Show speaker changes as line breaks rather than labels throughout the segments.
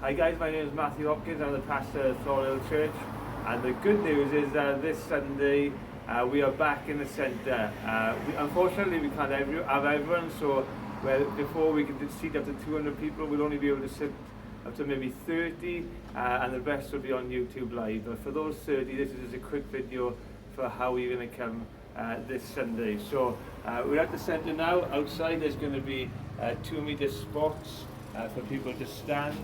Hi guys, my name is Matthew Hopkins. I'm the pastor of Thornhill Church, and the good news is that this Sunday we are back in the centre. Unfortunately, we can't have everyone, so before we can seat up to 200 people, we'll only be able to sit up to maybe 30, and the rest will be on YouTube Live. But for those 30, this is just a quick video for how you're going to come this Sunday. So we're at the centre now. Outside there's going to be 2-metre spots for people to stand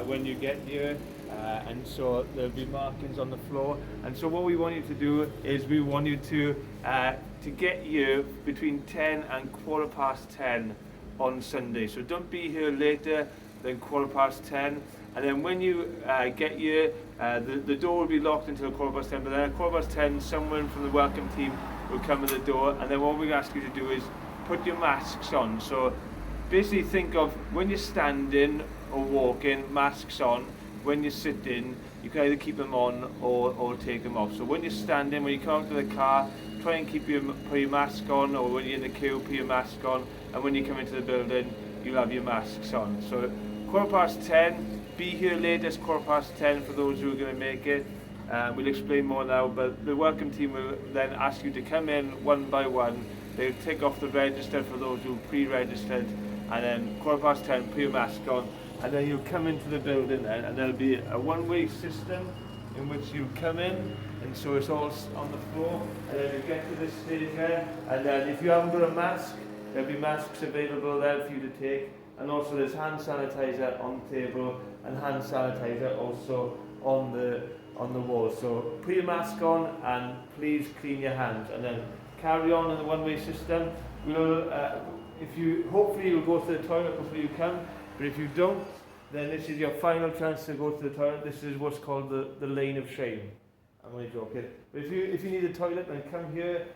when you get here, and so there'll be markings on the floor. And so what we want you to do is we want you to get here between 10 and 10:15 on Sunday. So don't be here later than 10:15. And then when you get here, the door will be locked until 10:15. But then at 10:15, someone from the welcome team will come at the door. And then what we ask you to do is put your masks on. So basically think of when you're standing or walking, masks on. When you're sitting, you can either keep them on or take them off. So when you're standing, when you come out to the car, try and put your mask on, or when you're in the queue, put your mask on. And when you come into the building, you'll have your masks on. So 10:15, be here latest 10:15 for those who are going to make it. We'll explain more now, but the welcome team will then ask you to come in one by one. They'll take off the register for those who pre-registered, and then 10:15, put your mask on, and then you'll come into the building, and there'll be a one-way system in which you come in, and so it's all on the floor, and then you get to this stage here, and then if you haven't got a mask, there'll be masks available there for you to take, and also there's hand sanitizer on the table, and hand sanitizer also on the wall. So put your mask on, and please clean your hands, and then carry on in the one-way system. Hopefully you'll go to the toilet before you come, but if you don't, then this is your final chance to go to the toilet. This is what's called the lane of shame. I'm only joking. But if you need a toilet, then come here,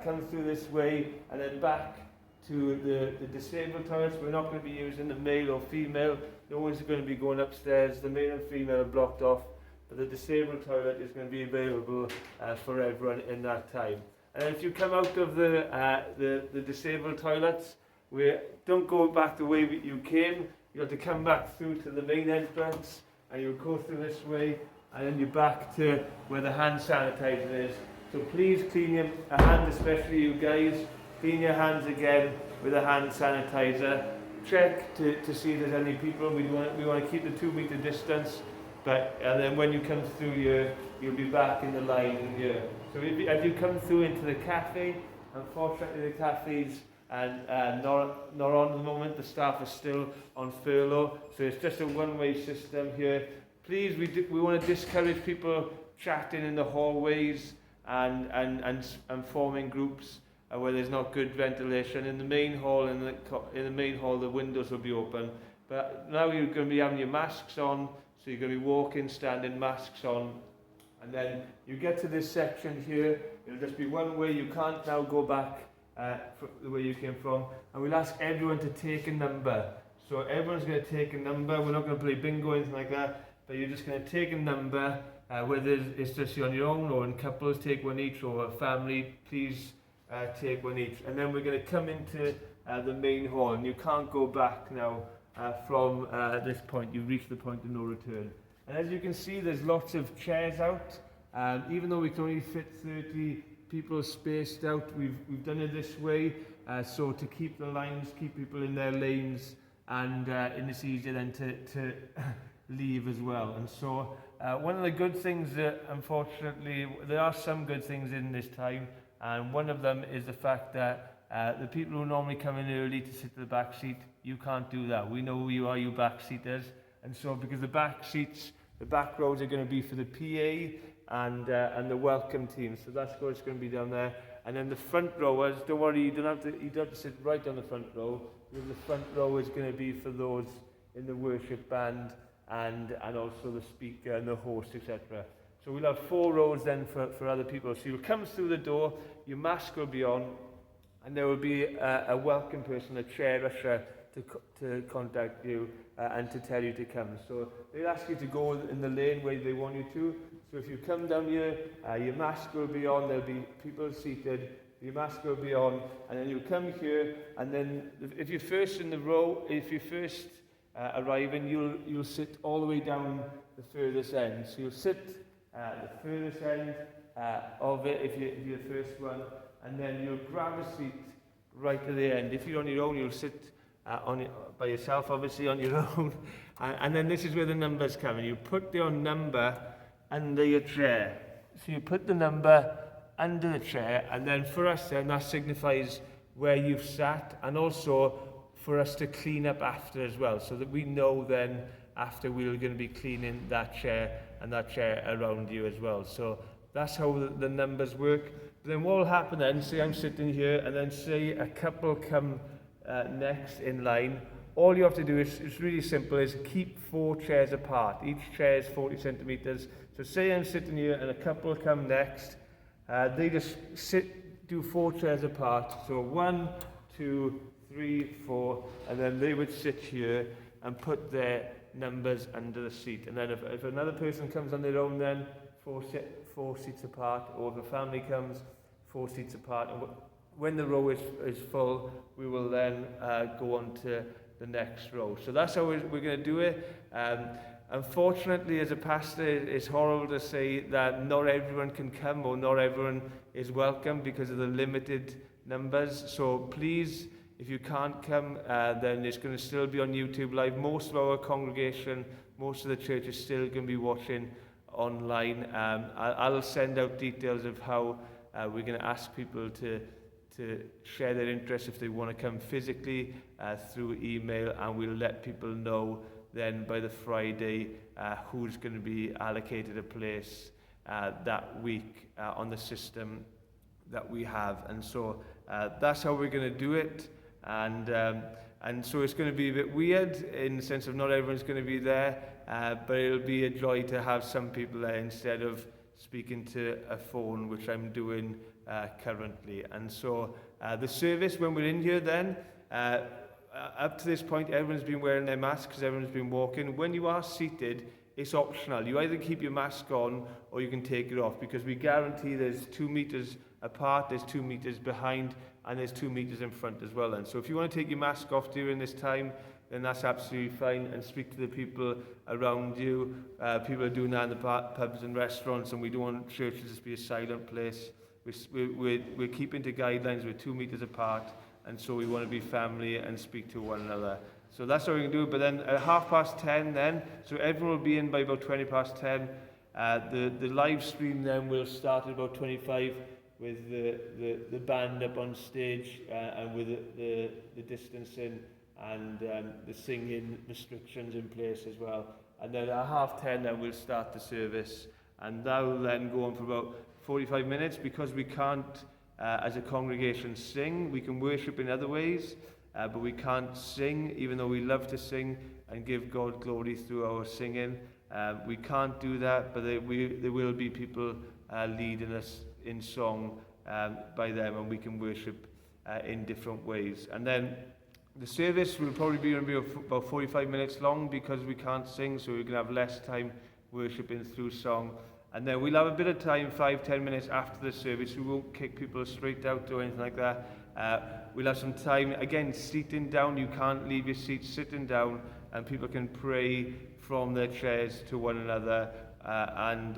come through this way, and then back to the disabled toilets. We're not going to be using the male or female. No one's going to be going upstairs. The male and female are blocked off, but the disabled toilet is going to be available for everyone in that time. And if you come out of the disabled toilets, don't go back the way you came. You have to come back through to the main entrance, and you'll go through this way, and then you're back to where the hand sanitizer is. So please clean your hands, especially you guys. Clean your hands again with a hand sanitizer. Check to see if there's any people. We want to keep the 2-metre distance, and then when you come through here, you'll be back in the line here. So as you come through into the cafe, unfortunately the cafe's not on at the moment. The staff are still on furlough, so it's just a one-way system here. Please, we want to discourage people chatting in the hallways and forming groups where there's not good ventilation. In the main hall, the windows will be open. But now you're going to be having your masks on, so you're going to be walking, standing, masks on. And then you get to this section here, it'll just be one way. You can't now go back the way you came from. And we'll ask everyone to take a number. So everyone's going to take a number. We're not going to play bingo or anything like that, but you're just going to take a number, whether it's just on your own or in couples, take one each, or a family, please take one each. And then we're going to come into the main hall, and you can't go back now from this point. You've reached the point of no return. And as you can see, there's lots of chairs out. Even though we can only fit 30 people spaced out, we've done it this way, so to keep the lines, keep people in their lanes, and it's easier then to leave as well. And so one of the good things that, unfortunately, there are some good things in this time, and one of them is the fact that the people who normally come in early to sit in the back seat, you can't do that. We know who you are, you back seaters. And so because the back seats, the back rows are going to be for the PA and the welcome team. So that's what's going to be down there. And then the front rowers, don't worry, you don't have to sit right on the front row. Because the front row is going to be for those in the worship band and also the speaker and the host, etc. So we'll have 4 rows then for other people. So you'll come through the door, your mask will be on, and there will be a welcome person, a chair usher, to contact you and to tell you to come. So they'll ask you to go in the lane where they want you to. So if you come down here, your mask will be on, there'll be people seated, your mask will be on, and then you come here, and then if you're first in the row, if you're first arriving, you'll sit all the way down the furthest end. So you'll sit at the furthest end of it if you're the first one, and then you'll grab a seat right at the end. If you're on your own, you'll sit by yourself, obviously, on your own. And then this is where the numbers come in. You put your number under your chair. So you put the number under the chair, and then for us then that signifies where you've sat, and also for us to clean up after as well, so that we know then after we're going to be cleaning that chair and that chair around you as well. So that's how the numbers work. But then what will happen then, say I'm sitting here, and then say a couple come next in line. All you have to do is, it's really simple, is keep 4 chairs apart. Each chair is 40 centimetres. So say I'm sitting here and a couple come next. They just do 4 chairs apart. So 1, 2, 3, 4, and then they would sit here and put their numbers under the seat. And then if another person comes on their own, then 4 seats apart, or if a family comes, 4 seats apart. And when the row is full, we will then go on to the next row. So that's how we're going to do it. Unfortunately, as a pastor, it's horrible to say that not everyone can come, or not everyone is welcome because of the limited numbers. So please, if you can't come, then it's going to still be on YouTube Live. Most of our congregation, most of the church is still going to be watching online. I'll send out details of how we're going to ask people to share their interest if they want to come physically through email, and we'll let people know then by the Friday who's going to be allocated a place that week on the system that we have. And so that's how we're going to do it. And so it's going to be a bit weird in the sense of not everyone's going to be there, but it'll be a joy to have some people there instead of speaking to a phone, which I'm doing currently. And so the service, when we're in here then, up to this point, everyone's been wearing their masks because everyone's been walking. When you are seated, it's optional. You either keep your mask on or you can take it off, because we guarantee there's 2 meters apart, there's 2 meters behind, and there's 2 meters in front as well. And so if you want to take your mask off during this time, then that's absolutely fine, and speak to the people around you. People are doing that in the pubs and restaurants, and we don't want churches to be a silent place. We're keeping to guidelines. We're 2 meters apart, and so we want to be family and speak to one another. So that's what we can do. But then at 10:30 then, so everyone will be in by about 10:20. The live stream then will start at about 25 with the band up on stage, and with the distancing and the singing restrictions in place as well. And then at 10:30 then we'll start the service, and that will then go on for about 45 minutes, because we can't as a congregation sing. We can worship in other ways, but we can't sing, even though we love to sing and give God glory through our singing. We can't do that, but there will be people leading us in song by them, and we can worship in different ways. And then the service will probably be about 45 minutes long, because we can't sing, so we're going to have less time worshiping through song. And then we'll have a bit of time, 5-10 minutes after the service. We won't kick people straight out or anything like that. We'll have some time, again, seating down. You can't leave your seat, sitting down, and people can pray from their chairs to one another,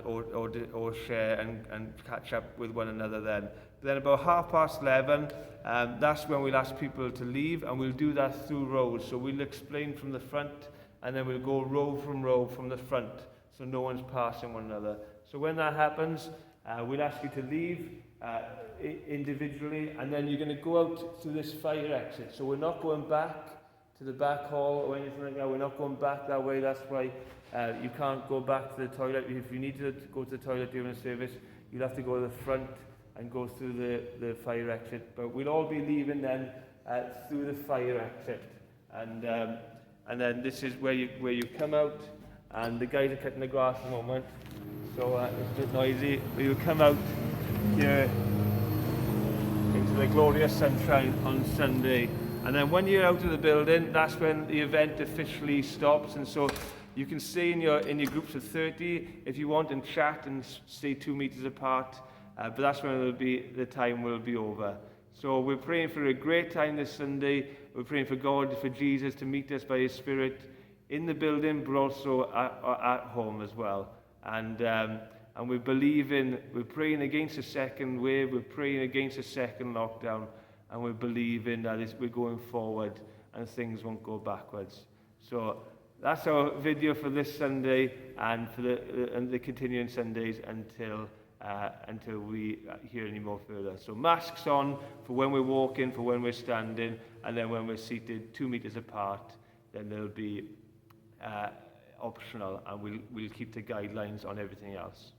or share and catch up with one another then. Then about 11:30, that's when we'll ask people to leave, and we'll do that through rows. So we'll explain from the front, and then we'll go row from the front, so no one's passing one another. So when that happens, we'll ask you to leave individually, and then you're going to go out through this fire exit. So we're not going back to the back hall or anything like that. We're not going back that way. That's why you can't go back to the toilet. If you need to go to the toilet during the service, you'll have to go to the front and go through the fire exit. But we'll all be leaving then through the fire exit. And then this is where you come out, and the guys are cutting the grass at the moment, so it's a bit noisy. But you come out here into the glorious sunshine on Sunday. And then when you're out of the building, that's when the event officially stops. And so you can stay in your groups of 30 if you want, and chat and stay 2 meters apart. But that's when the time will be over. So we're praying for a great time this Sunday. We're praying for God, for Jesus to meet us by His Spirit in the building, but also at home as well. And we're praying against a second wave, we're praying against a second lockdown, and we're believing that we're going forward and things won't go backwards. So that's our video for this Sunday and for the continuing Sundays until we hear any more further. So masks on for when we're walking, for when we're standing, and then when we're seated 2 meters apart, then they'll be optional, and we'll keep the guidelines on everything else.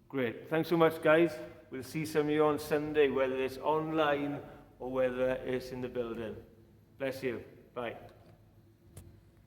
Great. Thanks so much, guys. We'll see some of you on Sunday, whether it's online or whether it's in the building. Bless you. Bye.